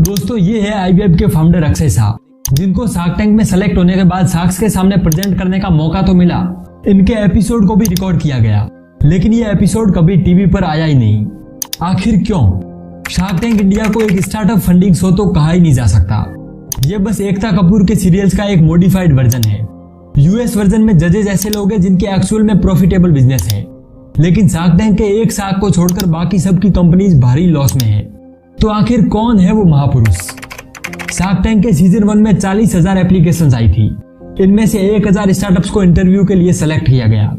दोस्तों ये है IVF के फाउंडर अक्षय शाह, जिनको शार्क टैंक में सेलेक्ट होने के बाद शार्क्स के सामने प्रेजेंट करने का मौका तो मिला, इनके एपिसोड को भी रिकॉर्ड किया गया, लेकिन ये एपिसोड कभी टीवी पर आया ही नहीं। आखिर क्यों? शार्क टैंक इंडिया को एक स्टार्टअप फंडिंग शो तो कहा ही नहीं जा सकता। ये बस एकता कपूर के सीरियल्स का एक मॉडिफाइड वर्जन है। US वर्जन में जजेस ऐसे लोग हैं जिनके एक्चुअल में प्रॉफिटेबल बिजनेस है, लेकिन शार्क टैंक के एक शार्क को छोड़कर बाकी सबकी कंपनीज भारी लॉस में है। तो आखिर कौन है वो महापुरुष? शार्क टैंक के सीजन 1 में 40,000 एप्लीकेशंस आई थी। इनमें से 1,000 स्टार्टअप्स को इंटरव्यू के लिए सेलेक्ट किया गया।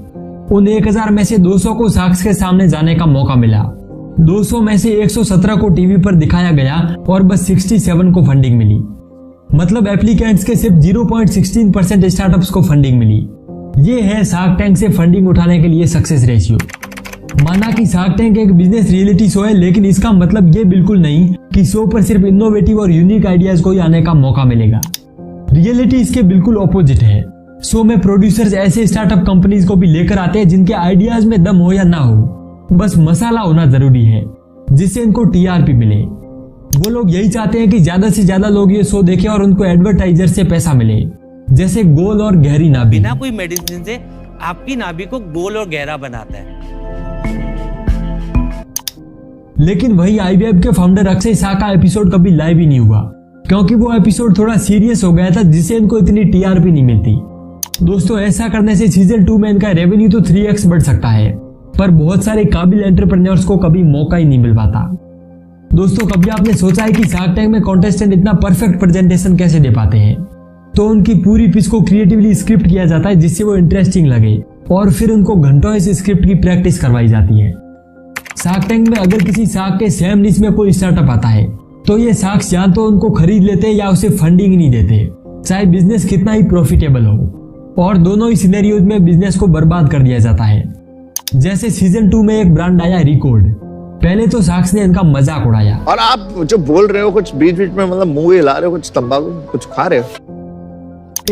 उन 1,000 में से 200 को शार्क्स के सामने जाने का मौका मिला। 200 में से 117 को टीवी पर दिखाया गया और बस 67 को फंडिंग मिली। मतलब एप्लीकेंट्स के सिर्फ 0.16% स्टार्टअप्स को फंडिंग मिली। ये है शार्क टैंक से फंडिंग उठाने के लिए सक्सेस रेशियो। माना कि शार्क टैंक एक बिजनेस रियलिटी शो है, लेकिन इसका मतलब ये बिल्कुल नहीं कि शो पर सिर्फ इनोवेटिव और यूनिक आइडियाज को ही आने का मौका मिलेगा। रियलिटी इसके बिल्कुल ऑपोजिट है। शो में प्रोड्यूसर्स ऐसे स्टार्टअप कंपनीज को भी लेकर आते हैं जिनके आइडियाज में दम हो या ना हो, बस मसाला होना जरूरी है, जिससे इनको TRP मिले। वो लोग यही चाहते हैं कि ज्यादा से ज्यादा लोग ये शो देखें और उनको एडवर्टाइजर से पैसा मिले, जैसे गोल और गहरी नाभि। बिना कोई मेडिसिन से आपकी नाभि को गोल और गहरा बनाता है। लेकिन वही IVF के फाउंडर अक्षय शाह का एपिसोड कभी लाइव ही नहीं हुआ, क्योंकि वो एपिसोड थोड़ा सीरियस हो गया था, जिससे इनको इतनी TRP नहीं मिलती। दोस्तों ऐसा करने से सीजन 2 में इनका रेवेन्यू तो 3x बढ़ सकता है, पर बहुत सारे काबिल एंटरप्रेन्योर्स को कभी मौका ही नहीं मिल पाता। दोस्तों कभी आपने सोचा है कि शार्क टैंक में कॉन्टेस्टेंट इतना परफेक्ट प्रेजेंटेशन कैसे दे पाते हैं? तो उनकी पूरी पिच को क्रिएटिवली स्क्रिप्ट किया जाता है, जिससे वो इंटरेस्टिंग लगे, और फिर उनको घंटों इस स्क्रिप्ट की प्रैक्टिस करवाई जाती है। शार्क टैंक में अगर किसी शार्क के सेम निश में कोई स्टार्टअप आता है, तो ये शार्क्स या तो उनको खरीद लेते हैं या उसे फंडिंग नहीं देते, चाहे बिजनेस कितना ही प्रॉफिटेबल हो, और दोनों ही सिनेरियोज में बिजनेस को बर्बाद कर दिया जाता है। जैसे सीजन 2 में एक ब्रांड आया रिकॉर्ड। पहले तो शार्क्स ने इनका मजाक उड़ाया। और आप जो बोल रहे हो कुछ बीच बीच में, मतलब मुंह हिला रहे हो, कुछ तंबाकू कुछ खा रहे हो?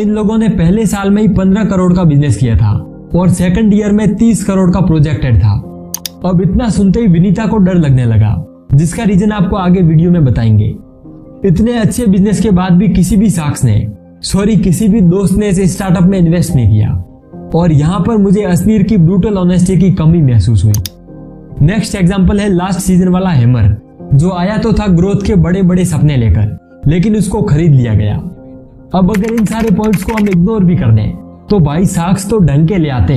इन लोगों ने पहले साल में ही 15 करोड़ का बिजनेस किया था और सेकंड ईयर में 30 करोड़ का प्रोजेक्टेड था। अब इतना सुनते ही विनीता को डर लगने लगा, जिसका रीजन आपको आगे वीडियो में बताएंगे। इतने अच्छे बिजनेस के बाद भी किसी भी दोस्त ने इस स्टार्टअप में इन्वेस्ट नहीं किया, और यहाँ पर मुझे असनीर की ब्रूटल ऑनेस्टी की कमी महसूस हुई। नेक्स्ट एग्जांपल है लास्ट सीजन वाला हैमर, जो आया तो था ग्रोथ के बड़े बड़े सपने लेकर, लेकिन उसको खरीद लिया गया। अब अगर इन सारे पॉइंट्स को हम इग्नोर भी कर दें, तो भाई शार्क्स तो ढंग के ले आते।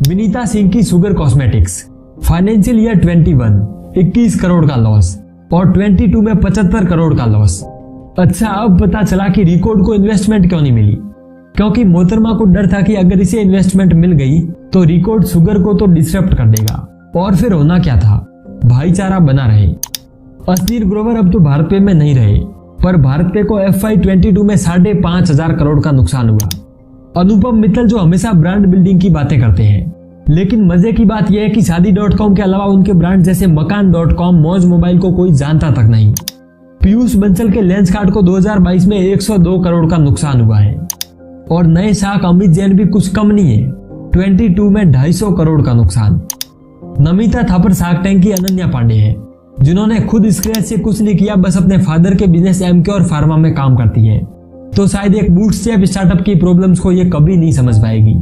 विनीता सिंह की sugar cosmetics, financial year 21 crore का लॉस, और 22 में 75 करोड़ का लॉस। अच्छा अब पता चला कि रिकॉर्ड को इन्वेस्टमेंट क्यों नहीं मिली, क्योंकि मोहतरमा को डर था कि अगर इसे इन्वेस्टमेंट मिल गई तो रिकॉर्ड शुगर को तो डिसरप्ट कर देगा, और फिर होना क्या था, भाईचारा बना रहे। असनीर ग्रोवर अब तो भारत पे में नहीं रहे, पर भारत पे को FY 22 में 5,500 करोड़ का नुकसान हुआ। अनुपम मित्तल जो हमेशा ब्रांड बिल्डिंग की बातें करते हैं, लेकिन मजे की बात यह है कि शादी.com के अलावा उनके ब्रांड जैसे मकान.com, मौज मोबाइल को कोई जानता तक नहीं। पीयूष बंसल के लेंसकार्ट को 2022 में 102 करोड़ का नुकसान हुआ है, और नए शार्क अमित जैन भी कुछ कम नहीं है, 22 में 250 करोड़ का नुकसान। नमिता थापर शार्क टैंक की अनन्या पांडे है, जिन्होंने खुद स्क्रैच से कुछ नहीं किया, बस अपने फादर के बिजनेस MK और फार्मा में काम करती है। तो शायद एक बूटस्ट्रैप स्टार्टअप की प्रॉब्लम्स को ये कभी नहीं समझ पाएगी।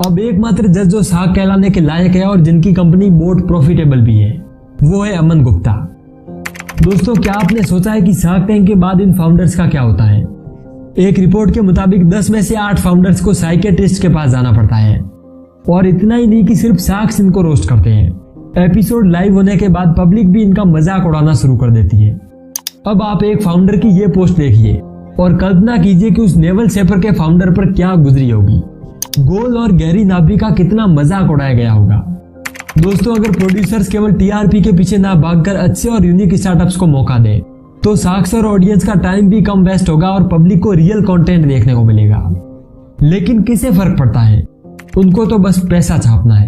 अब एकमात्र जज जो शार्क कहलाने के लायक है और जिनकी कंपनी बहुत प्रॉफिटेबल भी है, वो है अमन गुप्ता। दोस्तों क्या आपने सोचा है कि शार्क टैंक के बाद इन फाउंडर्स का क्या होता है? एक रिपोर्ट के मुताबिक 10 में से 8 फाउंडर्स को साइकियाट्रिस्ट के पास जाना पड़ता है, और इतना ही नहीं कि सिर्फ शार्क्स इनको रोस्ट करते हैं। एपिसोड लाइव होने के बाद पब्लिक भी इनका मजाक उड़ाना शुरू कर देती है। अब आप एक फाउंडर की ये पोस्ट देखिए और कल्पना कीजिए कि उस नेवल शेपर के फाउंडर पर क्या गुजरी होगी। गोल और गहरी नाभि का कितना मजाक उड़ाया गया होगा। दोस्तों अगर प्रोड्यूसर्स केवल TRP के पीछे ना भागकर अच्छे और यूनिक स्टार्टअप्स को मौका दे, तो शार्क्स और ऑडियंस का टाइम भी कम वेस्ट होगा और पब्लिक को रियल कंटेंट देखने को मिलेगा। लेकिन किसे फर्क पड़ता है? उनको तो बस पैसा छापना है।